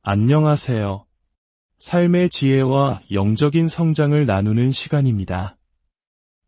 안녕하세요. 삶의 지혜와 영적인 성장을 나누는 시간입니다.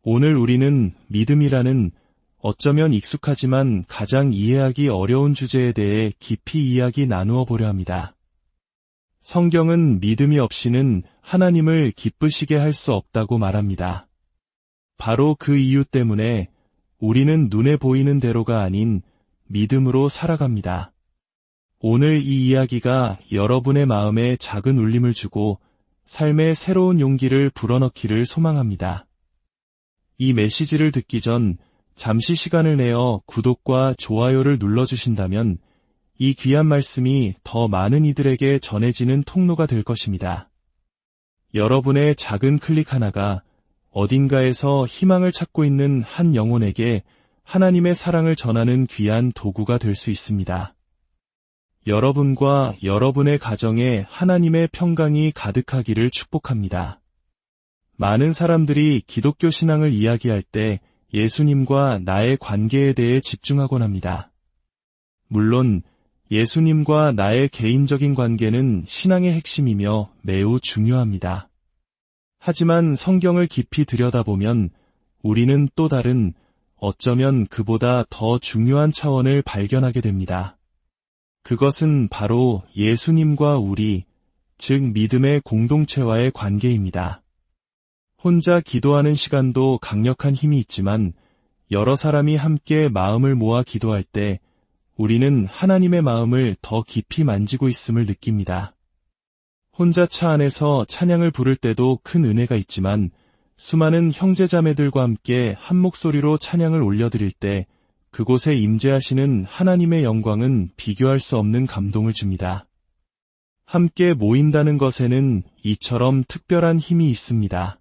오늘 우리는 믿음이라는 어쩌면 익숙하지만 가장 이해하기 어려운 주제에 대해 깊이 이야기 나누어 보려 합니다. 성경은 믿음이 없이는 하나님을 기쁘시게 할 수 없다고 말합니다. 바로 그 이유 때문에 우리는 눈에 보이는 대로가 아닌 믿음으로 살아갑니다. 오늘 이 이야기가 여러분의 마음에 작은 울림을 주고 삶의 새로운 용기를 불어넣기를 소망합니다. 이 메시지를 듣기 전 잠시 시간을 내어 구독과 좋아요를 눌러주신다면 이 귀한 말씀이 더 많은 이들에게 전해지는 통로가 될 것입니다. 여러분의 작은 클릭 하나가 어딘가에서 희망을 찾고 있는 한 영혼에게 하나님의 사랑을 전하는 귀한 도구가 될 수 있습니다. 여러분과 여러분의 가정에 하나님의 평강이 가득하기를 축복합니다. 많은 사람들이 기독교 신앙을 이야기할 때 예수님과 나의 관계에 대해 집중하곤 합니다. 물론 예수님과 나의 개인적인 관계는 신앙의 핵심이며 매우 중요합니다. 하지만 성경을 깊이 들여다보면 우리는 또 다른, 어쩌면 그보다 더 중요한 차원을 발견하게 됩니다. 그것은 바로 예수님과 우리, 즉 믿음의 공동체와의 관계입니다. 혼자 기도하는 시간도 강력한 힘이 있지만 여러 사람이 함께 마음을 모아 기도할 때 우리는 하나님의 마음을 더 깊이 만지고 있음을 느낍니다. 혼자 차 안에서 찬양을 부를 때도 큰 은혜가 있지만 수많은 형제자매들과 함께 한 목소리로 찬양을 올려드릴 때 그곳에 임재하시는 하나님의 영광은 비교할 수 없는 감동을 줍니다. 함께 모인다는 것에는 이처럼 특별한 힘이 있습니다.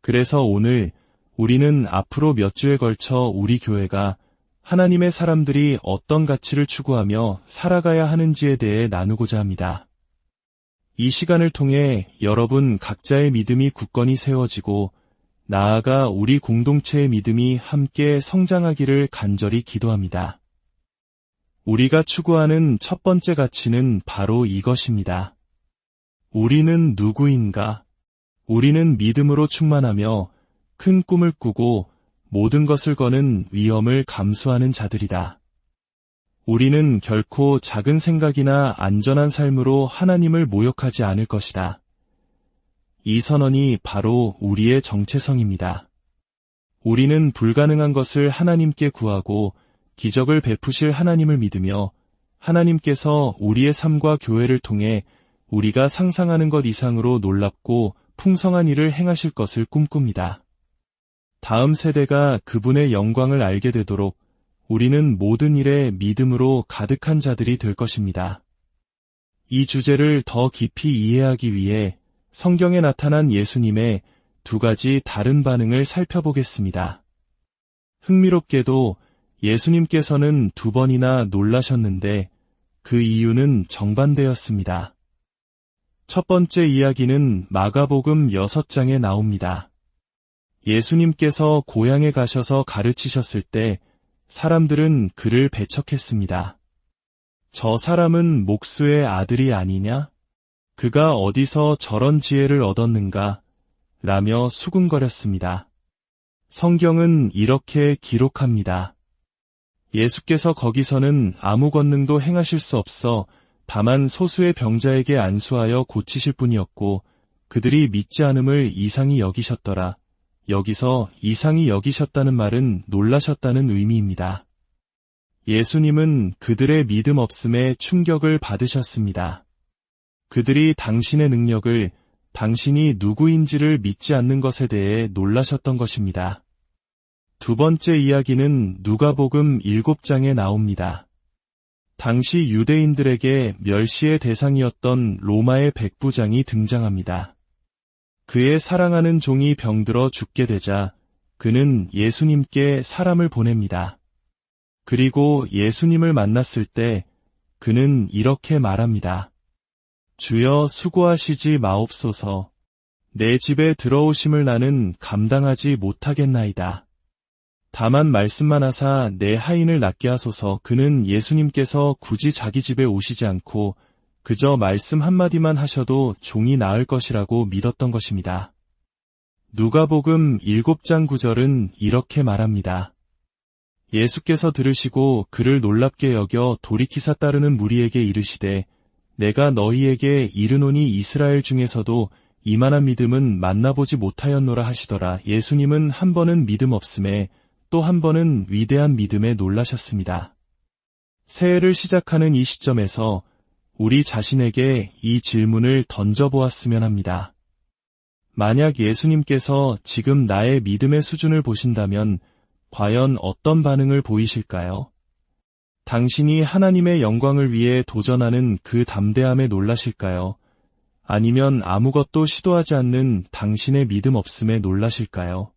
그래서 오늘 우리는 앞으로 몇 주에 걸쳐 우리 교회가 하나님의 사람들이 어떤 가치를 추구하며 살아가야 하는지에 대해 나누고자 합니다. 이 시간을 통해 여러분 각자의 믿음이 굳건히 세워지고 나아가 우리 공동체의 믿음이 함께 성장하기를 간절히 기도합니다. 우리가 추구하는 첫 번째 가치는 바로 이것입니다. 우리는 누구인가? 우리는 믿음으로 충만하며 큰 꿈을 꾸고 모든 것을 거는 위험을 감수하는 자들이다. 우리는 결코 작은 생각이나 안전한 삶으로 하나님을 모욕하지 않을 것이다. 이 선언이 바로 우리의 정체성입니다. 우리는 불가능한 것을 하나님께 구하고 기적을 베푸실 하나님을 믿으며 하나님께서 우리의 삶과 교회를 통해 우리가 상상하는 것 이상으로 놀랍고 풍성한 일을 행하실 것을 꿈꿉니다. 다음 세대가 그분의 영광을 알게 되도록 우리는 모든 일에 믿음으로 가득한 자들이 될 것입니다. 이 주제를 더 깊이 이해하기 위해 성경에 나타난 예수님의 두 가지 다른 반응을 살펴보겠습니다. 흥미롭게도 예수님께서는 2번이나 놀라셨는데 그 이유는 정반대였습니다. 첫 번째 이야기는 마가복음 6장에 나옵니다. 예수님께서 고향에 가셔서 가르치셨을 때 사람들은 그를 배척했습니다. 저 사람은 목수의 아들이 아니냐? 그가 어디서 저런 지혜를 얻었는가? 라며 수군거렸습니다. 성경은 이렇게 기록합니다. 예수께서 거기서는 아무 권능도 행하실 수 없어 다만 소수의 병자에게 안수하여 고치실 뿐이었고 그들이 믿지 않음을 이상히 여기셨더라. 여기서 이상히 여기셨다는 말은 놀라셨다는 의미입니다. 예수님은 그들의 믿음 없음에 충격을 받으셨습니다. 그들이 당신의 능력을, 당신이 누구인지를 믿지 않는 것에 대해 놀라셨던 것입니다. 두 번째 이야기는 누가복음 7장에 나옵니다. 당시 유대인들에게 멸시의 대상이었던 로마의 백부장이 등장합니다. 그의 사랑하는 종이 병들어 죽게 되자 그는 예수님께 사람을 보냅니다. 그리고 예수님을 만났을 때 그는 이렇게 말합니다. 주여 수고하시지 마옵소서. 내 집에 들어오심을 나는 감당하지 못하겠나이다. 다만 말씀만 하사 내 하인을 낫게 하소서. 그는 예수님께서 굳이 자기 집에 오시지 않고 그저 말씀 한마디만 하셔도 종이 나을 것이라고 믿었던 것입니다. 누가복음 7장 9절은 이렇게 말합니다. 예수께서 들으시고 그를 놀랍게 여겨 돌이키사 따르는 무리에게 이르시되 내가 너희에게 이르노니 이스라엘 중에서도 이만한 믿음은 만나보지 못하였노라 하시더라. 예수님은 한 번은 믿음 없음에 또 한 번은 위대한 믿음에 놀라셨습니다. 새해를 시작하는 이 시점에서 우리 자신에게 이 질문을 던져보았으면 합니다. 만약 예수님께서 지금 나의 믿음의 수준을 보신다면 과연 어떤 반응을 보이실까요? 당신이 하나님의 영광을 위해 도전하는 그 담대함에 놀라실까요? 아니면 아무것도 시도하지 않는 당신의 믿음 없음에 놀라실까요?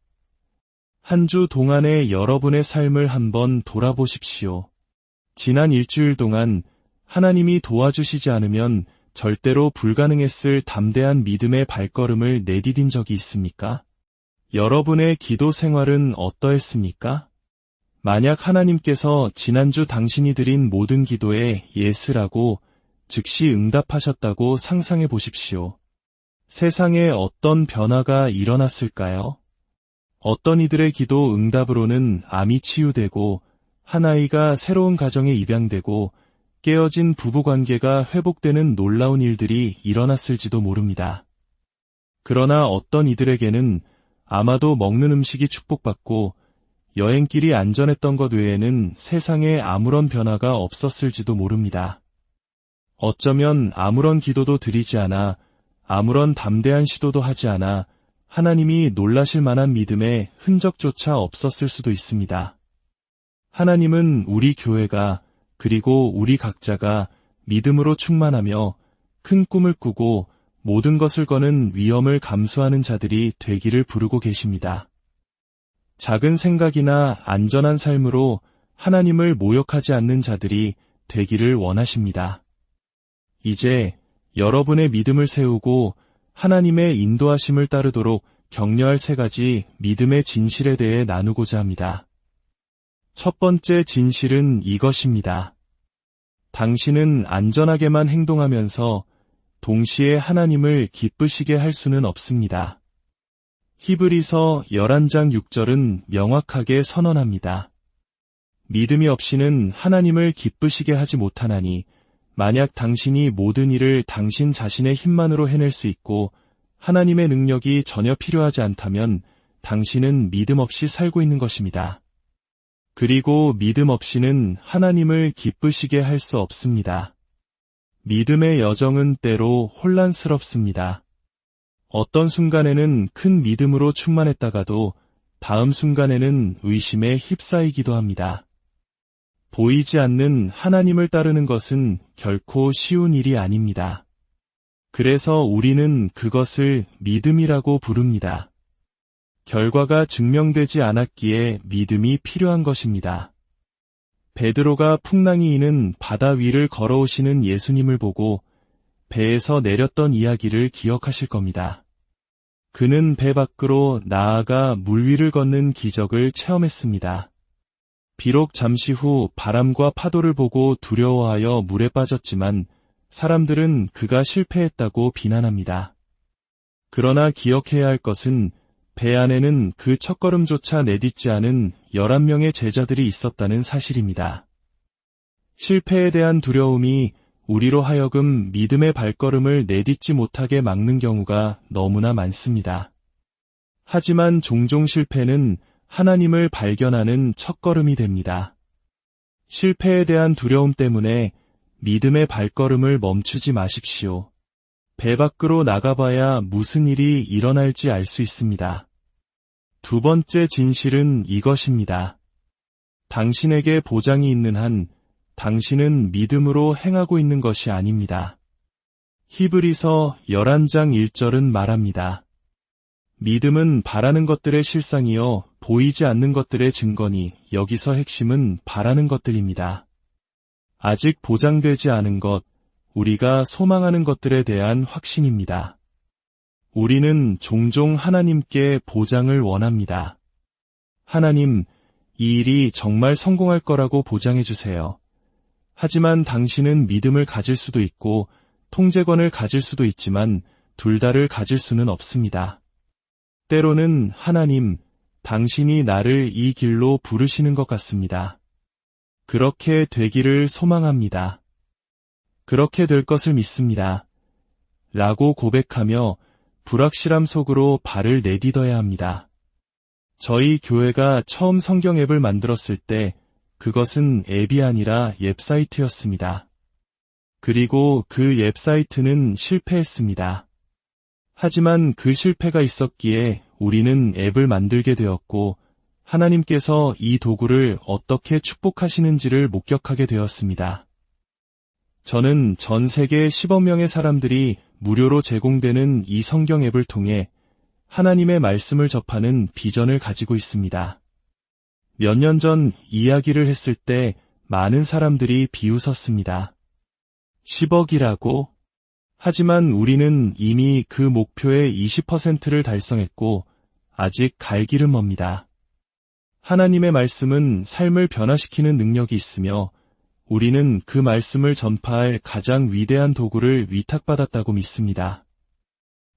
한 주 동안의 여러분의 삶을 한번 돌아보십시오. 지난 일주일 동안 하나님이 도와주시지 않으면 절대로 불가능했을 담대한 믿음의 발걸음을 내디딘 적이 있습니까? 여러분의 기도 생활은 어떠했습니까? 만약 하나님께서 지난주 당신이 드린 모든 기도에 예스라고 즉시 응답하셨다고 상상해 보십시오. 세상에 어떤 변화가 일어났을까요? 어떤 이들의 기도 응답으로는 암이 치유되고 한 아이가 새로운 가정에 입양되고 깨어진 부부관계가 회복되는 놀라운 일들이 일어났을지도 모릅니다. 그러나 어떤 이들에게는 아마도 먹는 음식이 축복받고 여행길이 안전했던 것 외에는 세상에 아무런 변화가 없었을지도 모릅니다. 어쩌면 아무런 기도도 드리지 않아 아무런 담대한 시도도 하지 않아 하나님이 놀라실 만한 믿음의 흔적조차 없었을 수도 있습니다. 하나님은 우리 교회가 그리고 우리 각자가 믿음으로 충만하며 큰 꿈을 꾸고 모든 것을 거는 위험을 감수하는 자들이 되기를 부르고 계십니다. 작은 생각이나 안전한 삶으로 하나님을 모욕하지 않는 자들이 되기를 원하십니다. 이제 여러분의 믿음을 세우고 하나님의 인도하심을 따르도록 격려할 3가지 믿음의 진실에 대해 나누고자 합니다. 첫 번째 진실은 이것입니다. 당신은 안전하게만 행동하면서 동시에 하나님을 기쁘시게 할 수는 없습니다. 히브리서 11장 6절은 명확하게 선언합니다. 믿음이 없이는 하나님을 기쁘시게 하지 못하나니 만약 당신이 모든 일을 당신 자신의 힘만으로 해낼 수 있고 하나님의 능력이 전혀 필요하지 않다면 당신은 믿음 없이 살고 있는 것입니다. 그리고 믿음 없이는 하나님을 기쁘시게 할 수 없습니다. 믿음의 여정은 때로 혼란스럽습니다. 어떤 순간에는 큰 믿음으로 충만했다가도 다음 순간에는 의심에 휩싸이기도 합니다. 보이지 않는 하나님을 따르는 것은 결코 쉬운 일이 아닙니다. 그래서 우리는 그것을 믿음이라고 부릅니다. 결과가 증명되지 않았기에 믿음이 필요한 것입니다. 베드로가 풍랑이 이는 바다 위를 걸어오시는 예수님을 보고 배에서 내렸던 이야기를 기억하실 겁니다. 그는 배 밖으로 나아가 물 위를 걷는 기적을 체험했습니다. 비록 잠시 후 바람과 파도를 보고 두려워하여 물에 빠졌지만 사람들은 그가 실패했다고 비난합니다. 그러나 기억해야 할 것은 배 안에는 그 첫걸음조차 내딛지 않은 11명의 제자들이 있었다는 사실입니다. 실패에 대한 두려움이 우리로 하여금 믿음의 발걸음을 내딛지 못하게 막는 경우가 너무나 많습니다. 하지만 종종 실패는 하나님을 발견하는 첫걸음이 됩니다. 실패에 대한 두려움 때문에 믿음의 발걸음을 멈추지 마십시오. 배 밖으로 나가봐야 무슨 일이 일어날지 알 수 있습니다. 두 번째 진실은 이것입니다. 당신에게 보장이 있는 한 당신은 믿음으로 행하고 있는 것이 아닙니다. 히브리서 11장 1절은 말합니다. 믿음은 바라는 것들의 실상이요 보이지 않는 것들의 증거니 여기서 핵심은 바라는 것들입니다. 아직 보장되지 않은 것, 우리가 소망하는 것들에 대한 확신입니다. 우리는 종종 하나님께 보장을 원합니다. 하나님, 이 일이 정말 성공할 거라고 보장해 주세요. 하지만 당신은 믿음을 가질 수도 있고 통제권을 가질 수도 있지만 둘 다를 가질 수는 없습니다. 때로는 하나님, 당신이 나를 이 길로 부르시는 것 같습니다. 그렇게 되기를 소망합니다. 그렇게 될 것을 믿습니다. 라고 고백하며 불확실함 속으로 발을 내딛어야 합니다. 저희 교회가 처음 성경 앱을 만들었을 때 그것은 앱이 아니라 웹사이트였습니다. 그리고 그 웹사이트는 실패했습니다. 하지만 그 실패가 있었기에 우리는 앱을 만들게 되었고 하나님께서 이 도구를 어떻게 축복하시는지를 목격하게 되었습니다. 저는 전 세계 10억 명의 사람들이 무료로 제공되는 이 성경 앱을 통해 하나님의 말씀을 접하는 비전을 가지고 있습니다. 몇 년 전 이야기를 했을 때 많은 사람들이 비웃었습니다. 10억이라고? 하지만 우리는 이미 그 목표의 20%를 달성했고 아직 갈 길은 멉니다. 하나님의 말씀은 삶을 변화시키는 능력이 있으며 우리는 그 말씀을 전파할 가장 위대한 도구를 위탁받았다고 믿습니다.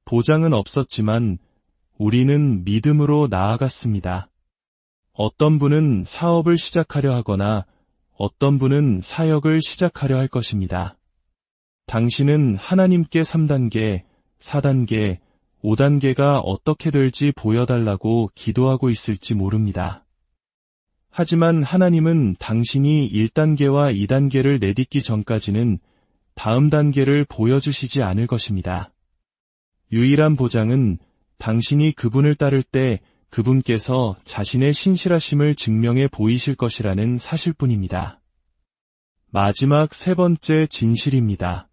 보장은 없었지만 우리는 믿음으로 나아갔습니다. 어떤 분은 사업을 시작하려 하거나 어떤 분은 사역을 시작하려 할 것입니다. 당신은 하나님께 3단계, 4단계, 5단계가 어떻게 될지 보여달라고 기도하고 있을지 모릅니다. 하지만 하나님은 당신이 1단계와 2단계를 내딛기 전까지는 다음 단계를 보여주시지 않을 것입니다. 유일한 보장은 당신이 그분을 따를 때 그분께서 자신의 신실하심을 증명해 보이실 것이라는 사실뿐입니다. 마지막 세 번째 진실입니다.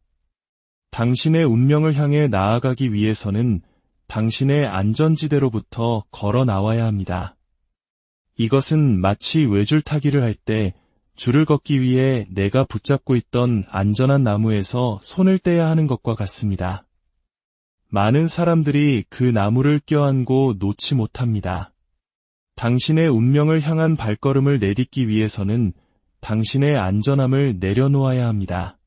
당신의 운명을 향해 나아가기 위해서는 당신의 안전지대로부터 걸어 나와야 합니다. 이것은 마치 외줄타기를 할 때 줄을 걷기 위해 내가 붙잡고 있던 안전한 나무에서 손을 떼야 하는 것과 같습니다. 많은 사람들이 그 나무를 껴안고 놓지 못합니다. 당신의 운명을 향한 발걸음을 내딛기 위해서는 당신의 안전함을 내려놓아야 합니다.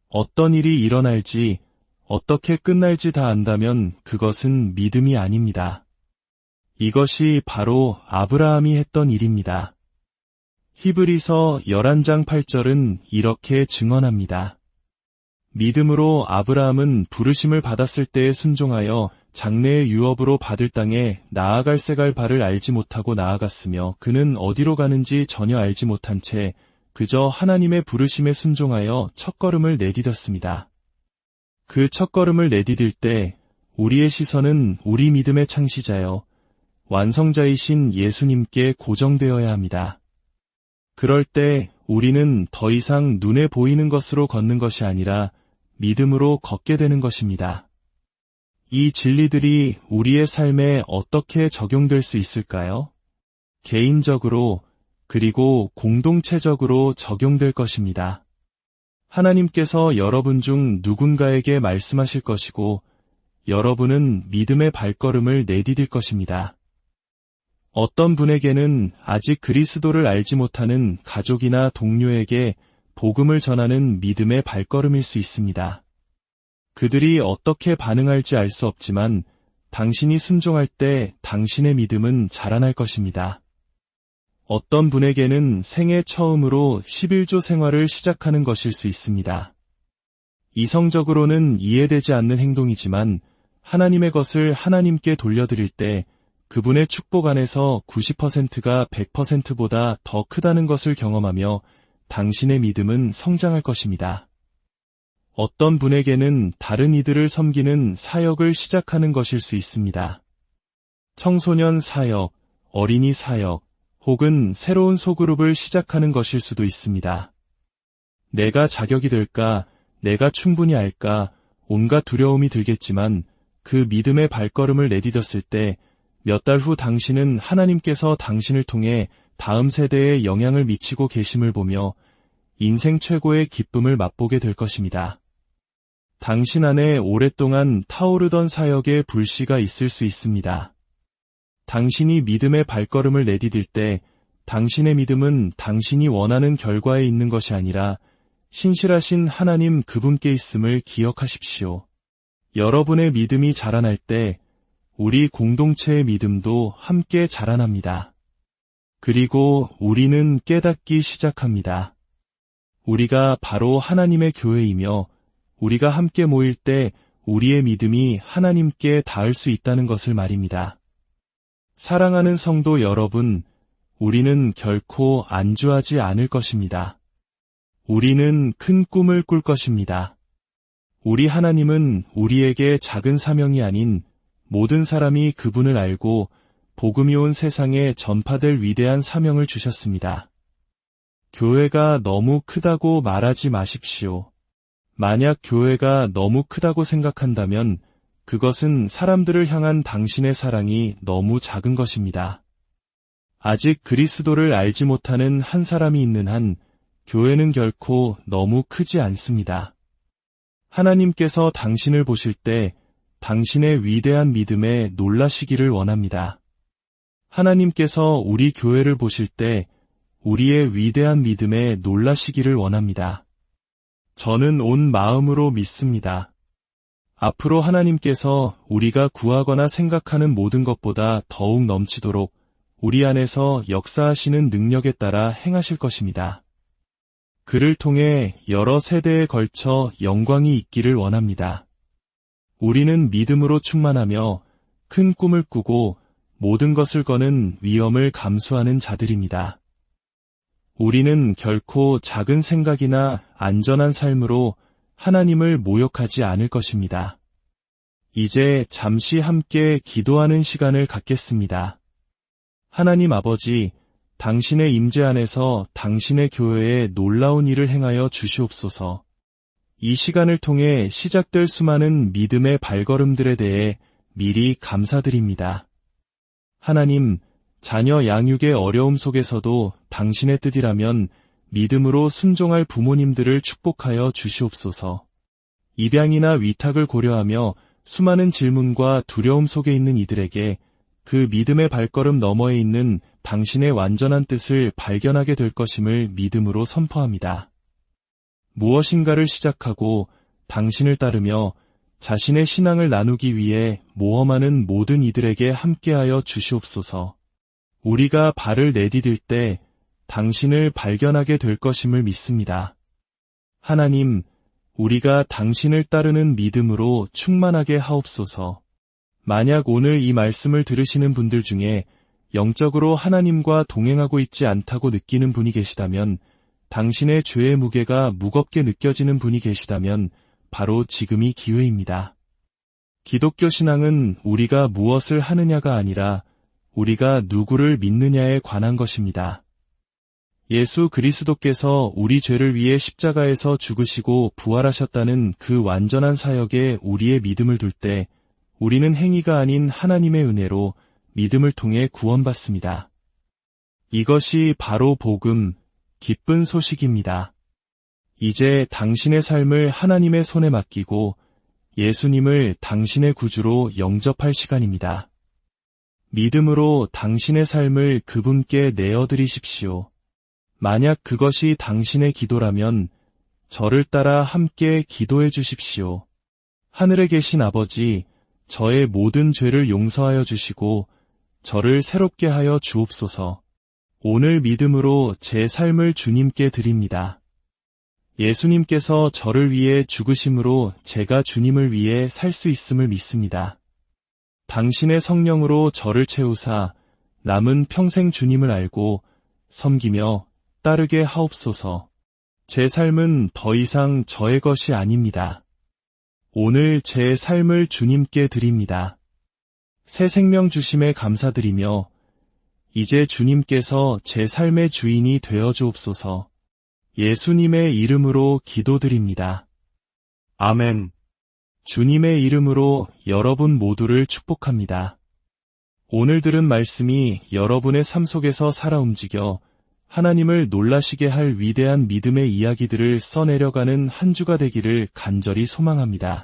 어떤 일이 일어날지, 어떻게 끝날지 다 안다면 그것은 믿음이 아닙니다. 이것이 바로 아브라함이 했던 일입니다. 히브리서 11장 8절은 이렇게 증언합니다. 믿음으로 아브라함은 부르심을 받았을 때에 순종하여 장래의 유업으로 받을 땅에 나아갈새 갈 바를 알지 못하고 나아갔으며 그는 어디로 가는지 전혀 알지 못한 채 그저 하나님의 부르심에 순종하여 첫걸음을 내디뎠습니다. 그 첫걸음을 내디딜 때 우리의 시선은 우리 믿음의 창시자여 완성자이신 예수님께 고정되어야 합니다. 그럴 때 우리는 더 이상 눈에 보이는 것으로 걷는 것이 아니라 믿음으로 걷게 되는 것입니다. 이 진리들이 우리의 삶에 어떻게 적용될 수 있을까요? 개인적으로 그리고 공동체적으로 적용될 것입니다. 하나님께서 여러분 중 누군가에게 말씀하실 것이고 여러분은 믿음의 발걸음을 내디딜 것입니다. 어떤 분에게는 아직 그리스도를 알지 못하는 가족이나 동료에게 복음을 전하는 믿음의 발걸음일 수 있습니다. 그들이 어떻게 반응할지 알 수 없지만 당신이 순종할 때 당신의 믿음은 자라날 것입니다. 어떤 분에게는 생애 처음으로 11조 생활을 시작하는 것일 수 있습니다. 이성적으로는 이해되지 않는 행동이지만 하나님의 것을 하나님께 돌려드릴 때 그분의 축복 안에서 90%가 100%보다 더 크다는 것을 경험하며 당신의 믿음은 성장할 것입니다. 어떤 분에게는 다른 이들을 섬기는 사역을 시작하는 것일 수 있습니다. 청소년 사역, 어린이 사역, 혹은 새로운 소그룹을 시작하는 것일 수도 있습니다. 내가 자격이 될까, 내가 충분히 알까, 온갖 두려움이 들겠지만 그 믿음의 발걸음을 내디뎠을 때 몇 달 후 당신은 하나님께서 당신을 통해 다음 세대에 영향을 미치고 계심을 보며 인생 최고의 기쁨을 맛보게 될 것입니다. 당신 안에 오랫동안 타오르던 사역의 불씨가 있을 수 있습니다. 당신이 믿음의 발걸음을 내디딜 때 당신의 믿음은 당신이 원하는 결과에 있는 것이 아니라 신실하신 하나님 그분께 있음을 기억하십시오. 여러분의 믿음이 자라날 때 우리 공동체의 믿음도 함께 자라납니다. 그리고 우리는 깨닫기 시작합니다. 우리가 바로 하나님의 교회이며 우리가 함께 모일 때 우리의 믿음이 하나님께 닿을 수 있다는 것을 말입니다. 사랑하는 성도 여러분, 우리는 결코 안주하지 않을 것입니다. 우리는 큰 꿈을 꿀 것입니다. 우리 하나님은 우리에게 작은 사명이 아닌 모든 사람이 그분을 알고 복음이 온 세상에 전파될 위대한 사명을 주셨습니다. 교회가 너무 크다고 말하지 마십시오. 만약 교회가 너무 크다고 생각한다면 그것은 사람들을 향한 당신의 사랑이 너무 작은 것입니다. 아직 그리스도를 알지 못하는 한 사람이 있는 한 교회는 결코 너무 크지 않습니다. 하나님께서 당신을 보실 때 당신의 위대한 믿음에 놀라시기를 원합니다. 하나님께서 우리 교회를 보실 때 우리의 위대한 믿음에 놀라시기를 원합니다. 저는 온 마음으로 믿습니다. 앞으로 하나님께서 우리가 구하거나 생각하는 모든 것보다 더욱 넘치도록 우리 안에서 역사하시는 능력에 따라 행하실 것입니다. 그를 통해 여러 세대에 걸쳐 영광이 있기를 원합니다. 우리는 믿음으로 충만하며 큰 꿈을 꾸고 모든 것을 거는 위험을 감수하는 자들입니다. 우리는 결코 작은 생각이나 안전한 삶으로 하나님을 모욕하지 않을 것입니다. 이제 잠시 함께 기도하는 시간을 갖겠습니다. 하나님 아버지, 당신의 임재 안에서 당신의 교회에 놀라운 일을 행하여 주시옵소서. 이 시간을 통해 시작될 수많은 믿음의 발걸음들에 대해 미리 감사드립니다. 하나님, 자녀 양육의 어려움 속에서도 당신의 뜻이라면 믿음으로 순종할 부모님들을 축복하여 주시옵소서. 입양이나 위탁을 고려하며 수많은 질문과 두려움 속에 있는 이들에게 그 믿음의 발걸음 너머에 있는 당신의 완전한 뜻을 발견하게 될 것임을 믿음으로 선포합니다. 무엇인가를 시작하고 당신을 따르며 자신의 신앙을 나누기 위해 모험하는 모든 이들에게 함께하여 주시옵소서. 우리가 발을 내디딜 때 당신을 발견하게 될 것임을 믿습니다. 하나님, 우리가 당신을 따르는 믿음으로 충만하게 하옵소서. 만약 오늘 이 말씀을 들으시는 분들 중에 영적으로 하나님과 동행하고 있지 않다고 느끼는 분이 계시다면, 당신의 죄의 무게가 무겁게 느껴지는 분이 계시다면 바로 지금이 기회입니다. 기독교 신앙은 우리가 무엇을 하느냐가 아니라 우리가 누구를 믿느냐에 관한 것입니다. 예수 그리스도께서 우리 죄를 위해 십자가에서 죽으시고 부활하셨다는 그 완전한 사역에 우리의 믿음을 둘 때 우리는 행위가 아닌 하나님의 은혜로 믿음을 통해 구원받습니다. 이것이 바로 복음, 기쁜 소식입니다. 이제 당신의 삶을 하나님의 손에 맡기고 예수님을 당신의 구주로 영접할 시간입니다. 믿음으로 당신의 삶을 그분께 내어드리십시오. 만약 그것이 당신의 기도라면 저를 따라 함께 기도해 주십시오. 하늘에 계신 아버지, 저의 모든 죄를 용서하여 주시고 저를 새롭게 하여 주옵소서. 오늘 믿음으로 제 삶을 주님께 드립니다. 예수님께서 저를 위해 죽으심으로 제가 주님을 위해 살 수 있음을 믿습니다. 당신의 성령으로 저를 채우사 남은 평생 주님을 알고 섬기며 따르게 하옵소서. 제 삶은 더 이상 저의 것이 아닙니다. 오늘 제 삶을 주님께 드립니다. 새 생명 주심에 감사드리며 이제 주님께서 제 삶의 주인이 되어 주옵소서. 예수님의 이름으로 기도드립니다. 아멘. 주님의 이름으로 여러분 모두를 축복합니다. 오늘 들은 말씀이 여러분의 삶 속에서 살아 움직여 하나님을 놀라시게 할 위대한 믿음의 이야기들을 써내려가는 한 주가 되기를 간절히 소망합니다.